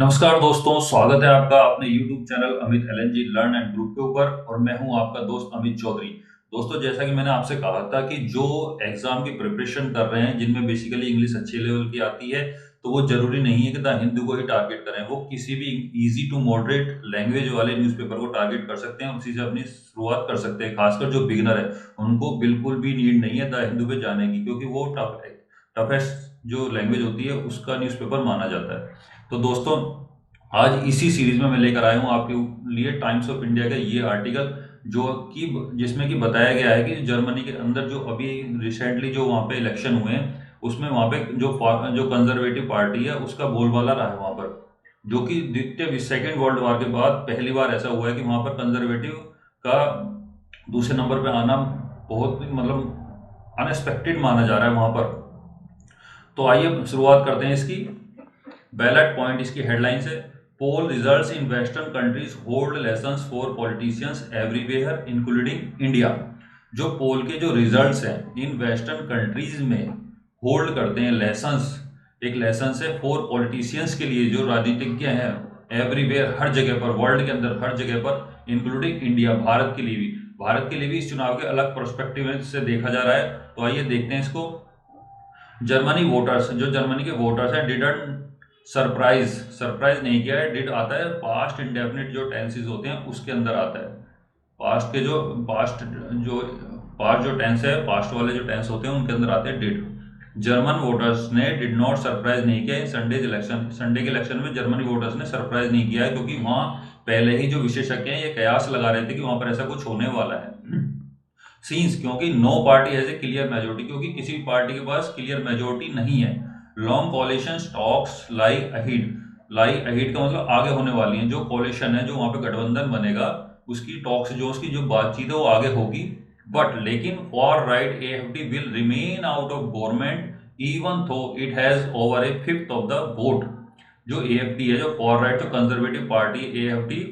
नमस्कार दोस्तों, स्वागत है आपका अपने YouTube channel Amit LNG learn and group के ऊपर। और मैं हूं आपका दोस्त अमित चौधरी। दोस्तों, जैसा कि मैंने आपसे कहा था कि जो एग्जाम की प्रिपरेशन कर रहे हैं, जिनमें बेसिकली इंग्लिश अच्छे लेवल की आती है, तो वो जरूरी नहीं है कि द हिंदू को ही टारगेट करें। वो किसी भी इजी टू मॉडरेट लैंग्वेज वाले न्यूज़पेपर को टारगेट कर सकते हैं, उसी से अपनी शुरुआत कर सकते हैं। खासकर जो बिगिनर है, उनको बिल्कुल भी नीड नहीं है द हिंदू पे जाने की, क्योंकि वो टफेस्ट जो लैंग्वेज होती है उसका न्यूज़पेपर माना जाता है। तो दोस्तों, आज इसी सीरीज में मैं लेकर आया हूँ आपके लिए टाइम्स ऑफ इंडिया का ये आर्टिकल, जो कि जिसमें कि बताया गया है कि जर्मनी के अंदर जो अभी रिसेंटली जो वहाँ पे इलेक्शन हुए हैं, उसमें वहाँ पे जो कंजर्वेटिव पार्टी है उसका बोलबाला रहा है वहाँ पर। जो कि द्वितीय सेकेंड वर्ल्ड वॉर के बाद पहली बार ऐसा हुआ है कि वहाँ पर कंजर्वेटिव का दूसरे नंबर पे आना बहुत मतलब अनएक्सपेक्टेड माना जा रहा है वहाँ पर। तो आइए शुरुआत करते हैं इसकी। बैलेट पॉइंट इसकी हेडलाइन से: poll results in western countries hold lessons for politicians everywhere including India. जो पोल के जो रिजल्ट्स हैं इन वेस्टर्न कंट्रीज में होल्ड करते हैं लेसन्स। एक लेसन है फॉर पॉलिटिशियंस के लिए, जो राजनीतिज्ञ हैं, एवरीवेयर हर जगह पर, वर्ल्ड के अंदर हर जगह पर, इंक्लूडिंग इंडिया भारत के लिए भी। भारत के लिए भी इस चुनाव के अलग पर्सपेक्टिव से देखा जा रहा है। तो आइए देखते हैं इसको। जर्मनी वोटर्स, जो जर्मनी के वोटर्स हैं, डिडंट सरप्राइज सरप्राइज नहीं किया है। डिड आता है पास्ट इंडेफिनिट जो टेंसेस होते हैं उसके अंदर आता है। पास्ट के जो जो पास्ट जो टेंस है, पास्ट वाले जो टेंस होते हैं उनके अंदर आते हैं डिड। जर्मन वोटर्स ने डिड नॉट सरप्राइज नहीं किया इन संडेज इलेक्शन। संडे के इलेक्शन में जर्मनी वोटर्स ने सरप्राइज नहीं किया है, क्योंकि वहां पहले ही जो विशेषज्ञ हैं ये कयास लगा रहे थे कि वहां पर ऐसा कुछ होने वाला है। सीन्स, क्योंकि no party has a clear majority, क्योंकि किसी भी पार्टी के पास क्लियर मेजोरिटी नहीं है। लॉन्ग कॉलिशन टॉक्स लाई अहीड। लाई अहीड का मतलब आगे होने वाली है। जो कॉलिशन है, जो वहां पे गठबंधन बनेगा, उसकी टॉक्स, जो उसकी जो बातचीत है वो आगे होगी। बट लेकिन far right AfD will remain out of government even though it has over a fifth of the vote. जो एएफडी है, जो फॉर राइट जो conservative party AfD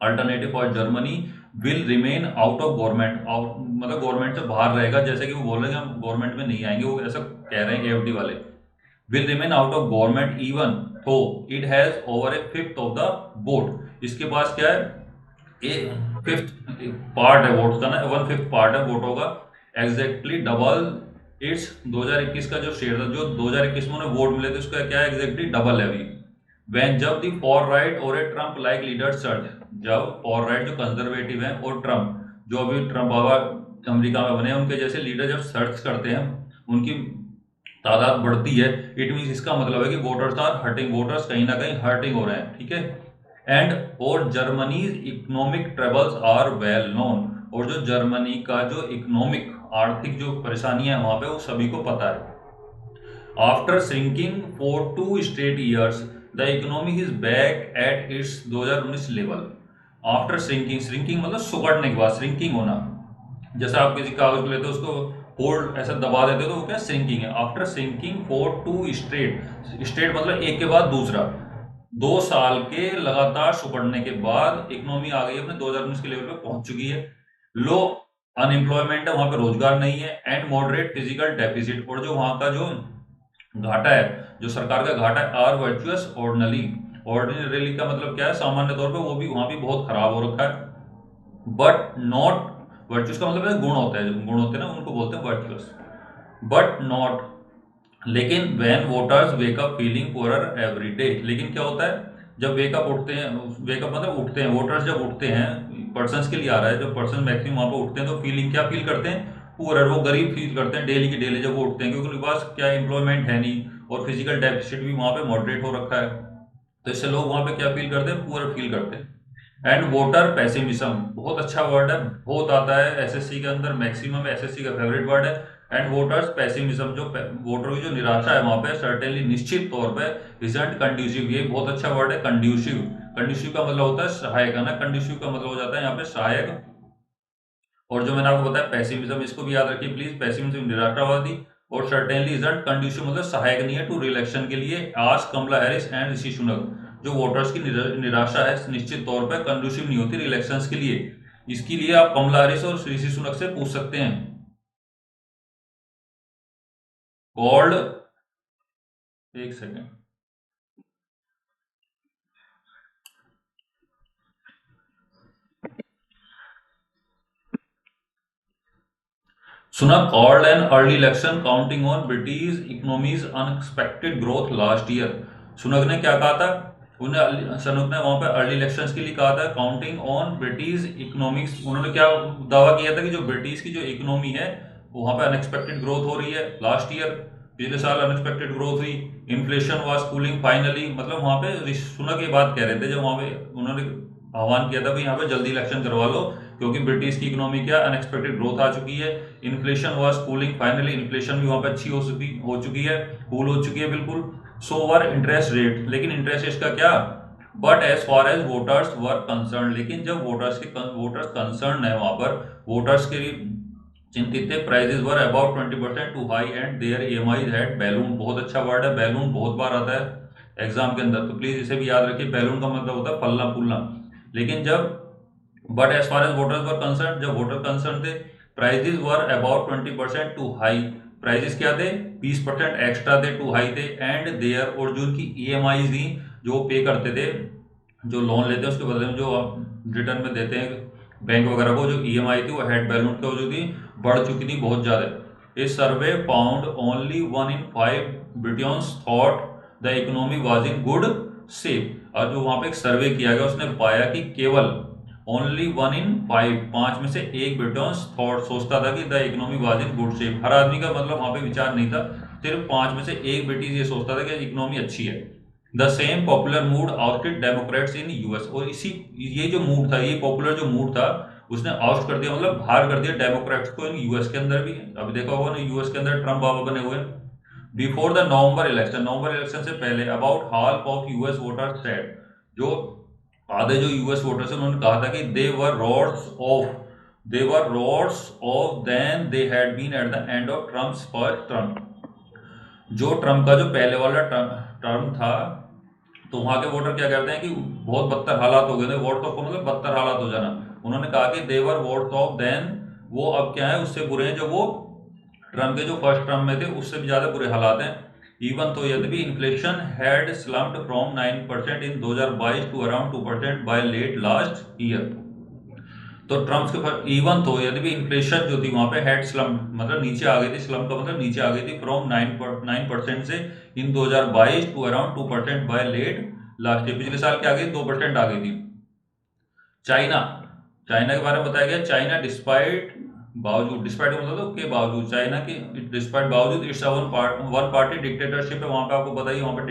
alternative for Germany, will remain out of government. Out मतलब government से बाहर रहेगा, जैसे कि वो बोल रहे हैं हम गवर्नमेंट में नहीं आएंगे, वो ऐसा कह रहे हैं एएफडी वाले। Will remain out of government even though it has over a fifth of the vote. इसके पास क्या है, ए फिफ्थ पार्ट है वोट का ना, वन फिफ्थ पार्ट है वोटों का। एग्जैक्टली डबल इट्स 2021 का जो शेयर था, जो 2021 में उन्हें वोट मिले थे, उसका क्या है, एग्जैक्टली डबल है अभी। वैन जब दी फॉर राइट और ए ट्रम्प लाइक लीडर सर्च। जब फॉर राइट जो कंजर्वेटिव हैं और ट्रम्प, जो अभी ट्रम्प बाबा अमेरिका में बने हैं, उनके जैसे लीडर जब सर्च करते हैं, उनकी तादाद बढ़ती है। इट मीन इसका मतलब है कि वोटर्स आर हर्टिंग, वोटर्स कहीं ना कहीं हर्टिंग हो रहे हैं, ठीक है। एंड और Germany economic troubles are well known. और जो जर्मनी का जो इकोनॉमिक आर्थिक जो परेशानियां है वहां पे, वो सभी को पता है। After shrinking for 2 straight years, the economy is back at its 2019 level. After shrinking, shrinking मतलब सुकड़ने के बाद, श्रिंकिंग होना। जैसे आप किसी कागज को लेते हो, उसको होल्ड ऐसा दबा देते हो, तो वो क्या श्रिंकिंग है। After shrinking for 2 straight, straight मतलब एक के बाद दूसरा, 2 साल के लगातार सुकड़ने के बाद इकोनॉमी आ गई अपने 2019 के लेवल पे पहुंच चुकी है। लो अनएम्प्लॉयमेंट है, वहां पे रोजगार नहीं है। एंड मॉडरेट फिजिकल डेफिसिट, और जो वहां का जो घाटा है, जो सरकार का घाटा है, आर वर्चुअस ऑर्डनली। ऑर्डिनरी का मतलब क्या है, सामान्य तौर पे, वो भी वहां भी बहुत खराब हो रखा है। बट नॉट वर्चुअस का मतलब है गुण होता है, जो गुण होते हैं ना उनको बोलते हैं वर्चुअस। बट नॉट, लेकिन when voters wake up feeling poorer every day. लेकिन क्या होता है, जब वेकअप उठते हैं, वेकअप मतलब उठते हैं, वोटर्स जब उठते हैं, पर्सन के लिए आ रहा है, जब पर्सन मैक्सिमम वहां पर उठते हैं, तो फीलिंग क्या फील करते हैं, पुअरर, वो गरीब फील करते हैं डेली की डेली जब वो उठते हैं, क्योंकि उनके पास क्या एम्प्लॉयमेंट है नहीं, और फिजिकल डेफिसिट भी वहां पे मॉडरेट हो रखा है। तो इससे लोग वहां पे क्या फील करते हैं, पुअर फील करते हैं। एंड वोटर पैसिमिज्म, बहुत अच्छा वर्ड है, बहुत आता है एसएससी के अंदर, मैक्सिमम एसएससी का फेवरेट वर्ड है। एंड वोटर्स पैसिमिज्म, जो वोटरों की जो निराशा है वहां पे, सर्टेनली निश्चित तौर पे, रिजल्ट कंड्यूसिव, ये बहुत अच्छा वर्ड है, कंड्यूसिव। कंड्यूसिव का मतलब होता है सहायक, है ना, कंड्यूसिव का मतलब हो जाता है यहाँ पे सहायक। और जो मैंने आपको बताया पैसिमिज्म, इसको भी याद रखिए प्लीज, पैसिमिज्म निराशावादी। और सर्टेनली रिजल्ट कंड्यूसिव मतलब सहायक नहीं है टू रिलेक्शन के लिए। आज कमला हैरिस एंड ऋषि सुनक, जो वोटर्स की निराशा है निश्चित तौर पर कंड्यूसिव नहीं होती रिलेक्शन के लिए। इसके लिए आप कमला हैरिस और ऋषि सुनक से पूछ सकते हैं। कॉल्ड, एक सेकेंड, सुना called an early election counting on British economies unexpected growth last year. Sunak ने क्या कहा था? सुनक ने वहां पे अर्ली इलेक्शंस के लिए कहा था काउंटिंग ऑन ब्रिटिश इकोनॉमिक्स। उन्होंने क्या दावा किया था कि जो ब्रिटिश की जो इकोनॉमी है वहां पे अनएक्सपेक्टेड ग्रोथ हो रही है लास्ट ईयर, पिछले साल अनएक्सपेक्टेड ग्रोथ हुई। इन्फ्लेशन वाज कूलिंग फाइनली, मतलब वहां पे सुनक ये बात कह रहे थे जब वहां पे उन्होंने आह्वान किया था भाई यहाँ पे जल्दी इलेक्शन करवा लो क्योंकि ब्रिटिश की इकोनॉमी क्या अनएक्सपेक्टेड ग्रोथ आ चुकी है। Inflation was cooling finally, inflation भी वहां पे अच्छी हो चुकी है, कूल हो चुकी है बिल्कुल। सो वर इंटरेस्ट रेट, लेकिन इंटरेस्ट रेट का क्या? But as far as voters were concerned, लेकिन जब वोटर्स कंसर्न है वहां पर, वोटर्स के लिए चिंतित थे। Prices were about 20% too high and their EMI had balloon. बहुत अच्छा वर्ड है बैलून, बहुत बार आता है एग्जाम के अंदर, तो प्लीज इसे भी याद रखिए। बैलून का मतलब होता है फलना फूलना। लेकिन जब but as far as voters were concerned, जब वोटर कंसर्न थे, prices were about 20% too high, prices क्या थे? 20% एक्स्ट्रा थे, टू हाई थे। एंड देयर, और जो उनकी ईएमआई थी जो पे करते थे, जो लोन लेते हैं उसके बदले में जो रिटर्न में देते हैं बैंक वगैरह को, जो ईएमआई थी वो हेड बैलून की जो थी बढ़ चुकी थी बहुत ज्यादा। इस survey found only 1 in 5 Britons thought the economy was in good shape. और जो वहां पे एक सर्वे किया गया उसने पाया कि केवल ओनली 1 in 5, 5 में से एक ब्रिटियंस थॉट, सोचता था कि the economy was in good shape. हर आदमी का मतलब वहां पे विचार नहीं था, सिर्फ 5 में से एक ब्रिटिश ये सोचता था कि इकोनॉमी अच्छी है। The same popular mood आउटेड Democrats in US, और इसी ये जो मूड था, ये पॉपुलर जो मूड था उसने आउट कर दिया, मतलब बाहर कर दिया डेमोक्रेट्स को इन यूएस के अंदर भी। अभी देखा होगा ना यूएस के अंदर ट्रम्प बाबा बने हुए। बिफोर द नवंबर इलेक्शन से पहले about half of US voters said, जो आधे जो यूएस वोटर्स उन्होंने कहा था कि they were roads off than they had been at the end of Trump's first term. जो ट्रम्प का जो पहले वाला टर्म था, तो वहां के वोटर क्या कहते हैं कि बहुत बदतर हालात हो गए थे। वोट तो मतलब बदतर हालात हो जाना। उन्होंने कहा कि देवर वोट ऑफ देन, वो अब क्या है उससे बुरे हैं जो वो ट्रम्प के जो फर्स्ट टर्म में थे उससे भी ज्यादा बुरे हालात हैं। इवन तो यदि भी inflation had slumped from 9% in 2022 to around 2% by late last year. तो ट्रम्प के इवन तो यदि भी इन्फ्लेशन जो थी वहां पे हेड स्लम, मतलब नीचे आ गई थी, स्लम का मतलब नीचे आ गई थी, फ्रॉम 9% से in 2022 to around 2% by late last year. पिछले साल क्या आ गई? 2% आ गई थी। चाइना, चाइना के बारे में बताया गया, चाइना डिस्पाइट, बावजूद, डिस्पाइट का मतलब के बावजूद, चाइना की डिस्पाइट बावजूद इट्स वन पार्टी डिक्टेटरशिप है। वहां पे आपको बताइए वहां पे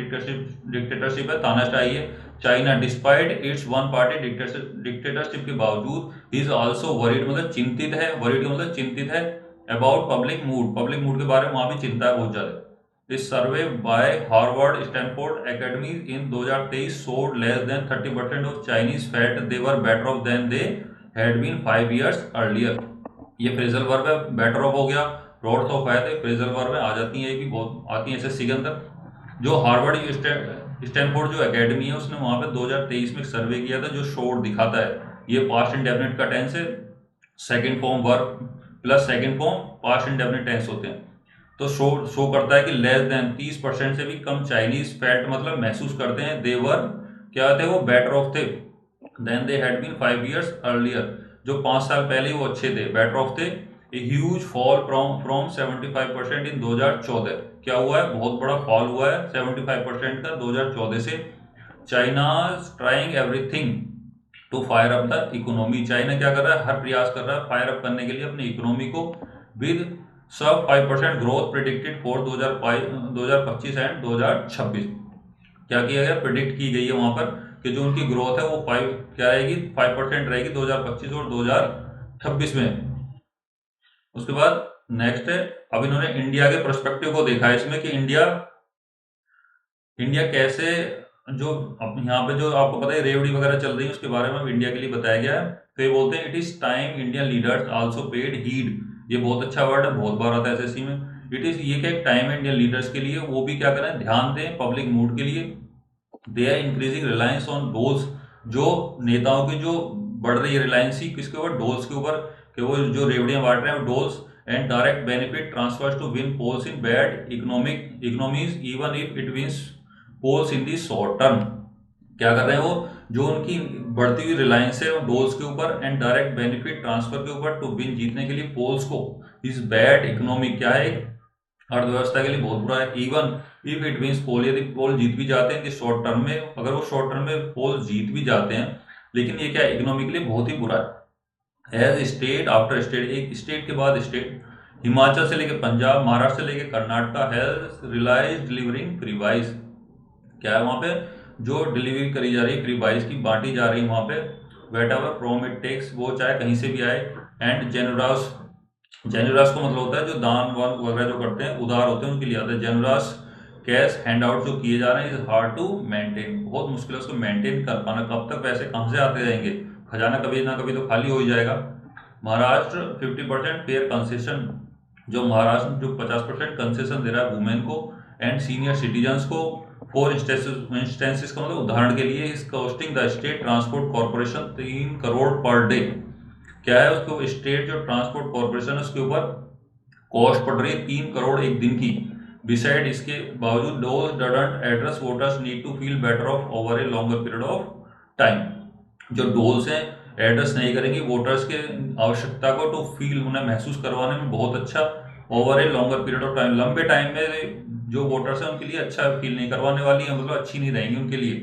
डिक्टेटरशिप है, तानाशाही है। China despite it's one party dictatorship के बावजूद इज आल्सो वरीड, मतलब चिंतित है, वरीड का मतलब चिंतित है, अबाउट पब्लिक मूड के बारे में वहां भी चिंता है बहुत ज्यादा। इस survey by Harvard Stanford academy in 2023 showed less than 30% of Chinese felt they were better off than they had been 5 years earlier। ये फ्रेजल वर्ब है, बेटर ऑफ हो गया, रोड्स ऑफ आए थे, फ्रेजल वर्ब में आ जाती है, ये भी बहुत आती है एसएससी के अंदर। जो हार्वर्ड स्टैनफोर्ड जो एकेडमी है उसने वहां पे 2023 में सर्वे किया था जो शोड दिखाता है, ये पास्ट इंडेफिनिट का टेंस है, second form verb plus second form past indefinite tense होते हैं। तो शो करता है कि लेस देन 30% से भी कम चाइनीज फेल्ट, मतलब महसूस करते हैं, देवर क्या थे, वो बेटर ऑफ थे, then they had been 5 years earlier, जो 5 साल पहले वो अच्छे थे, बेटर ऑफ थे। ए ह्यूज फॉल फ्रॉम 75% इन 2014। क्या हुआ है? बहुत बड़ा फॉल हुआ है 75% का 2014 से। China trying everything to fire up the economy, China क्या कर रहा है? हर प्रयास कर रहा है फायर अप करने के लिए अपनी इकोनॉमी को। विद सब 5% ग्रोथ प्रिडिक्टेड फॉर 2025 एंड 2026। क्या किया गया? प्रिडिक्ट की गई है वहां पर कि जो उनकी ग्रोथ है वो 5 क्या रहेगी? 5% रहेगी 2025 और 2026 में। उसके बाद नेक्स्ट है, अब इन्होंने इंडिया के पर्सपेक्टिव को देखा है इसमें कि इंडिया कैसे, जो अब यहाँ पे जो आपको पता है रेवड़ी वगैरह चल रही है उसके बारे में इंडिया के लिए बताया गया है। तो ये बोलते हैं it is time Indian leaders also paid heed. ये बहुत अच्छा वर्ड है, बहुत बार आता है एसएससी में। इट इज, ये क्या टाइम है इंडियन लीडर्स के लिए, वो भी क्या करें? ध्यान दें पब्लिक मूड के लिए। They are increasing reliance on doles, जो नेताओं की जो बढ़ रही है रिलायंस ही किसके ऊपर? डोल्स के ऊपर, कि वो जो रेवड़ियां बांट रहे हैं doles. And direct benefit transfers to win polls in bad economies even if it wins polls in the short term. क्या कर रहे हैं वो? जो उनकी बढ़ती हुई रिलायंस है डोल्स के ऊपर एंड डायरेक्ट बेनिफिट ट्रांसफर के ऊपर टू विन, जीतने के लिए पोल्स को इज बैड, इकोनॉमी क्या है, अर्थव्यवस्था के लिए बहुत बुरा है। इवन इफ इट मीन्स पोल, यदि पोल जीत भी जाते हैं कि शॉर्ट टर्म में, अगर वो शॉर्ट टर्म में पोल जीत भी जाते हैं, लेकिन ये क्या है, इकोनॉमी के लिए बहुत ही बुरा है। एज स्टेट आफ्टर स्टेट, एक स्टेट के बाद स्टेट, हिमाचल से लेकर पंजाब, महाराष्ट्र से लेकर Karnataka has realise delivering freebies, क्या है वहां पे जो डिलीवरी करी जा रही है, फ्री वाइज की बांटी जा रही है वहां पे, whatever from it takes, वो चाहे कहीं से भी आए। एंड जेनरस, जेनरस को मतलब होता है जो दान वान वगैरह जो करते हैं, उदार होते हैं, उनके लिए आता है जेनरस। कैश हैंड आउट जो किए जा रहे हैं, इज हार्ड टू मेंटेन, बहुत मुश्किल है उसको मेंटेन कर पाना, कब तक पैसे कहां से आते रहेंगे, खजाना कभी ना कभी तो खाली हो ही जाएगा। महाराष्ट्र 50% फेयर कंसेशन, जो महाराष्ट्र जो 50% कंसेशन दे रहा है वुमेन को एंड सीनियर सिटीजन्स को, फॉर इंस्टेंसेस का मतलब उदाहरण के लिए, is costing the state transport corporation 3 crore per day, क्या है उसको स्टेट जो ट्रांसपोर्ट कॉर्पोरेशन है उसके ऊपर कॉस्ट पड़ रही है 3 करोड़ एक दिन की। बिसाइड इसके बावजूद those doesn't address voters need to feel better off over a longer period of time, जो डोल्स हैं एड्रेस नहीं करेंगे वोटर्स के आवश्यकता को, तो फील उन्हें महसूस करवाने में बहुत अच्छा, over a longer period of time, लंबे टाइम में जो वोटर्स हैं उनके लिए अच्छा फील नहीं करवाने वाली है, मतलब अच्छी नहीं रहेंगी उनके लिए।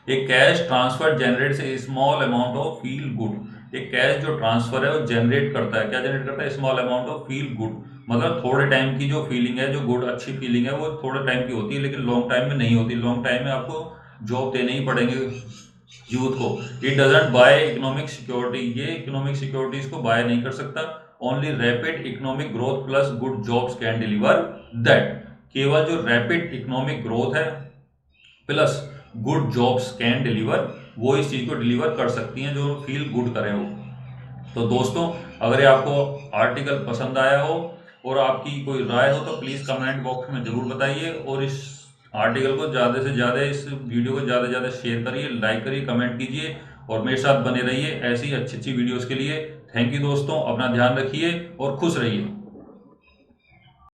एक cash transfer generates A small amount of feel good, एक कैश जो ट्रांसफर है वो जनरेट करता है, क्या जनरेट करता है, small amount of feel good, मतलब थोड़े टाइम की जो फीलिंग है, जो गुड अच्छी फीलिंग है वो थोड़े टाइम की होती है, लेकिन लॉन्ग टाइम में नहीं होती। लॉन्ग टाइम में आपको जॉब देने ही पड़ेंगे यूथ को। It doesn't buy economic security, ये इकोनॉमिक सिक्योरिटीज को बाय नहीं कर सकता। Only rapid economic growth plus good jobs can deliver that, केवल जो रैपिड इकोनॉमिक ग्रोथ है plus good jobs can deliver, वो इस चीज को डिलीवर कर सकती हैं जो फील गुड करे हो। तो दोस्तों, अगर ये आपको आर्टिकल पसंद आया हो और आपकी कोई राय हो तो प्लीज कमेंट बॉक्स में जरूर बताइए, और इस आर्टिकल को ज़्यादा से ज़्यादा, इस वीडियो को ज़्यादा से ज़्यादा शेयर करिए, लाइक करिए, कमेंट कीजिए, और मेरे साथ बने रहिए ऐसी अच्छी अच्छी वीडियोस के लिए। थैंक यू दोस्तों, अपना ध्यान रखिए और खुश रहिए।